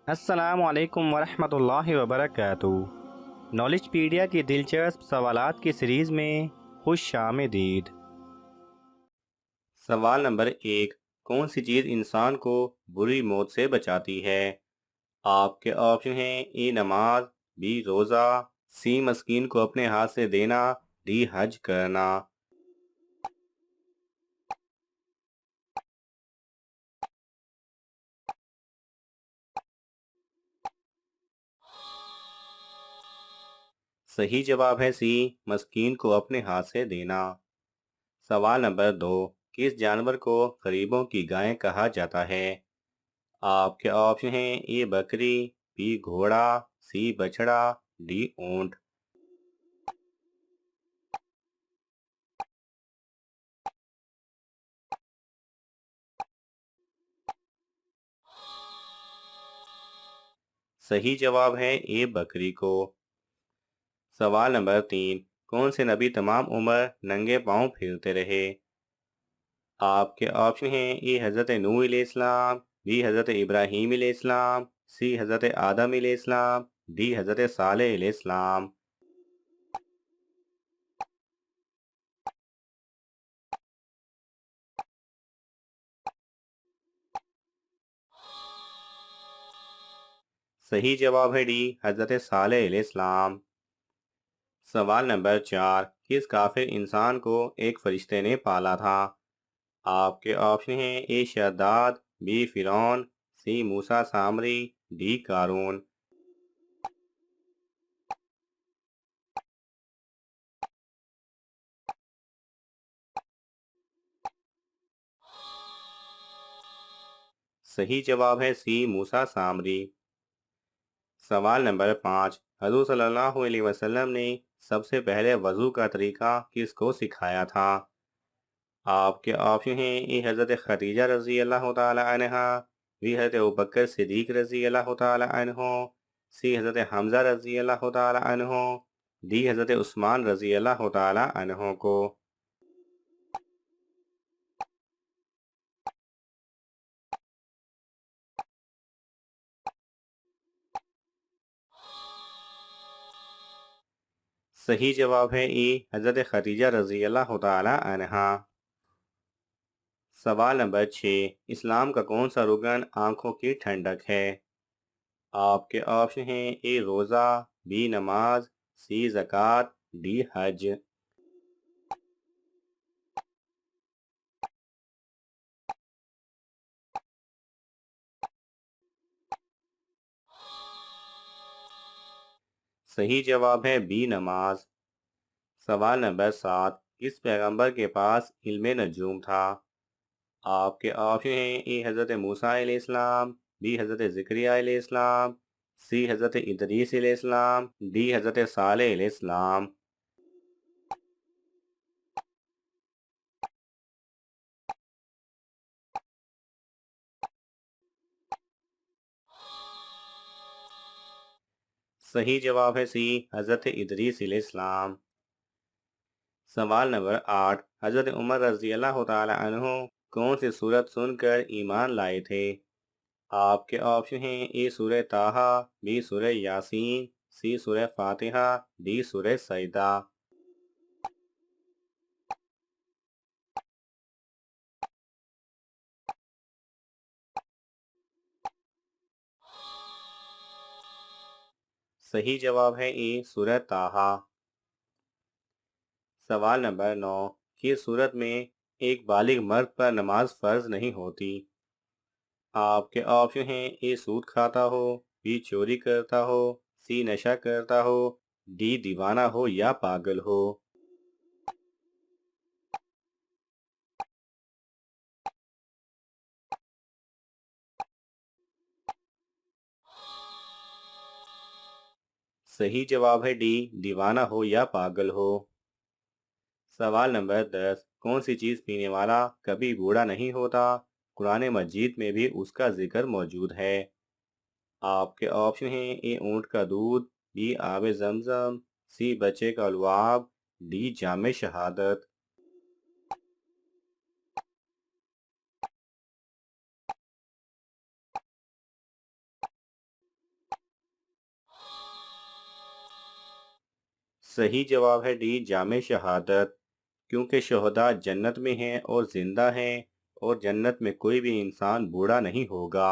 السلام علیکم ورحمۃ اللہ وبرکاتہ۔ نالج پیڈیا کی دلچسپ سوالات کی سیریز میں خوش آمدید۔ سوال نمبر 1، کون سی چیز انسان کو بری موت سے بچاتی ہے؟ آپ کے آپشن ہیں: اے نماز، بی روزہ، سی مسکین کو اپنے ہاتھ سے دینا، ڈی حج کرنا۔ صحیح جواب ہے سی، مسکین کو اپنے ہاتھ سے دینا۔ سوال نمبر 2، کس جانور کو غریبوں کی گائے کہا جاتا ہے؟ آپ کے آپشن ہیں: اے بکری، بی گھوڑا، سی بچڑا، ڈی اونٹ۔ صحیح جواب ہے اے بکری کو۔ سوال نمبر 3، کون سے نبی تمام عمر ننگے پاؤں پھرتے رہے؟ آپ کے آپشن ہیں: اے حضرت نوح علیہ السلام، بی حضرت ابراہیم علیہ السلام، سی حضرت آدم علیہ السلام، ڈی حضرت صالح علیہ السلام۔ صحیح جواب ہے ڈی، حضرت صالح علیہ السلام۔ سوال نمبر 4، کس کافر انسان کو ایک فرشتے نے پالا تھا؟ آپ کے آپشن ہیں: اے شداد، بی فرعون، سی موسیٰ سامری، ڈی قارون۔ صحیح جواب ہے سی موسیٰ سامری۔ سوال نمبر 5، حضور صلی اللہ علیہ وسلم نے سب سے پہلے وضو کا طریقہ کس کو سکھایا تھا؟ آپ کے آپشن ہیں: اے حضرت خدیجہ رضی اللہ تعالی عنہ، بی حضرت ابوبکر صدیق رضی اللہ تعالی عنہ، سی حضرت حمزہ رضی اللہ تعالی عنہ، ڈی حضرت عثمان رضی اللہ تعالی عنہ کو۔ صحیح جواب ہے ای، حضرت خدیجہ رضی اللہ تعالی عنہا۔ سوال نمبر 6، اسلام کا کون سا رکن آنکھوں کی ٹھنڈک ہے؟ آپ کے آپشن ہیں: اے روزہ، بی نماز، سی زکوٰۃ، ڈی حج۔ صحیح جواب ہے بی نماز۔ سوال نمبر 7، کس پیغمبر کے پاس علم نجوم تھا؟ آپ کے آپشن ہیں: اے حضرت موسیٰ علیہ السلام، بی حضرت زکریا علیہ السلام، سی حضرت ادریس علیہ السلام، ڈی حضرت صالح علیہ السلام۔ صحیح جواب ہے سی، حضرت ادریس علیہ السلام۔ سوال نمبر 8، حضرت عمر رضی اللہ تعالی عنہ کون سی سورت سن کر ایمان لائے تھے؟ آپ کے آپشن ہیں: اے سورہ طٰہٰ، بی سورہ یاسین، سی سورہ فاتحہ، ڈی سورہ سجدہ۔ صحیح جواب ہے اے سورہ طٰہٰ۔ سوال نمبر 9، کس صورت میں ایک بالغ مرد پر نماز فرض نہیں ہوتی؟ آپ کے آپشن ہیں: اے سود کھاتا ہو، بی چوری کرتا ہو، سی نشہ کرتا ہو، ڈی دیوانہ ہو یا پاگل ہو۔ صحیح جواب ہے ڈی، دیوانہ ہو یا پاگل ہو۔ سوال نمبر 10، کون سی چیز پینے والا کبھی بوڑھا نہیں ہوتا؟ قرآن مجید میں بھی اس کا ذکر موجود ہے۔ آپ کے آپشن ہیں: اے اونٹ کا دودھ، بی آب زمزم، سی بچے کا لعاب، ڈی جام شہادت۔ صحیح جواب ہے ڈی جامع شہادت، کیونکہ شہداء جنت میں ہیں اور زندہ ہیں، اور جنت میں کوئی بھی انسان بوڑھا نہیں ہوگا۔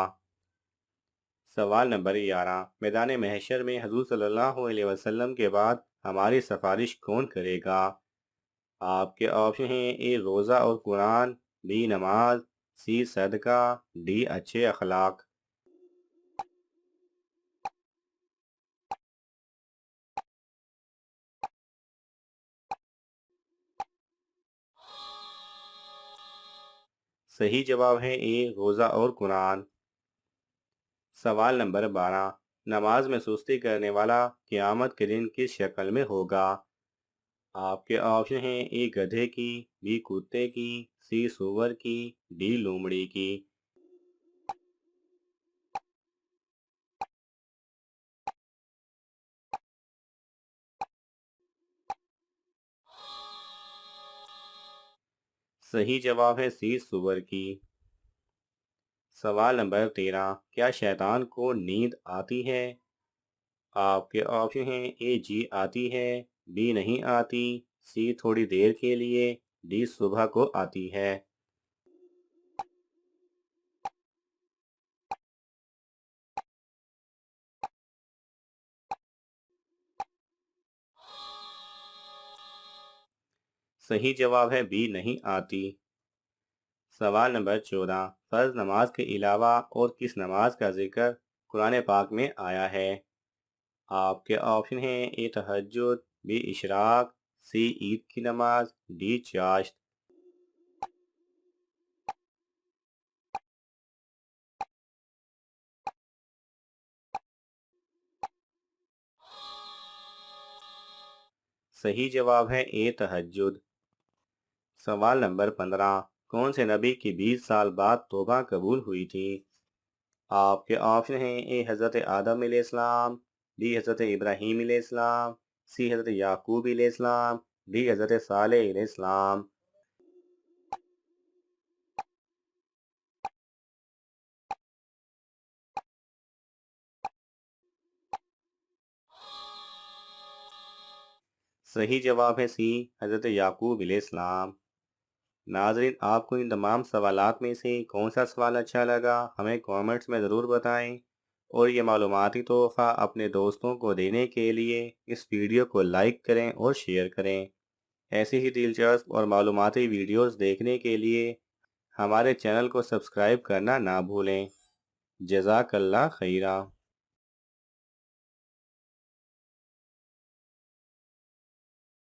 سوال نمبر 11، میدان محشر میں حضور صلی اللہ علیہ وسلم کے بعد ہماری سفارش کون کرے گا؟ آپ کے آپشن ہیں: اے روزہ اور قرآن، بی نماز، سی صدقہ، ڈی اچھے اخلاق۔ صحیح جواب ہے اے روزہ اور قرآن۔ سوال نمبر 12، نماز میں سستی کرنے والا قیامت کے دن کس شکل میں ہوگا؟ آپ کے آپشن ہیں: اے گدھے کی، بی کتے کی، سی سور کی، ڈی لومڑی کی۔ صحیح جواب ہے سی سور کی۔ سوال نمبر 13، کیا شیطان کو نیند آتی ہے؟ آپ کے آپشن ہیں: اے جی آتی ہے، بی نہیں آتی، سی تھوڑی دیر کے لیے، ڈی صبح کو آتی ہے۔ صحیح جواب ہے بی نہیں آتی۔ سوال نمبر 14، فرض نماز کے علاوہ اور کس نماز کا ذکر قرآن پاک میں آیا ہے؟ آپ کے آپشن ہیں: اے تہجد، بی اشراق، سی عید کی نماز، ڈی چاشت۔ صحیح جواب ہے اے تہجد۔ سوال نمبر 15، کون سے نبی کی 20 سال بعد توبہ قبول ہوئی تھی؟ آپ کے آپشن ہیں: اے حضرت آدم علیہ السلام، بی حضرت ابراہیم علیہ السلام، سی حضرت یعقوب علیہ السلام، ڈی حضرت صالح علیہ السلام۔ صحیح جواب ہے سی حضرت یعقوب علیہ السلام۔ ناظرین، آپ کو ان تمام سوالات میں سے کون سا سوال اچھا لگا ہمیں کامنٹس میں ضرور بتائیں، اور یہ معلوماتی تحفہ اپنے دوستوں کو دینے کے لیے اس ویڈیو کو لائک کریں اور شیئر کریں۔ ایسی ہی دلچسپ اور معلوماتی ویڈیوز دیکھنے کے لیے ہمارے چینل کو سبسکرائب کرنا نہ بھولیں۔ جزاک اللہ خیرہ۔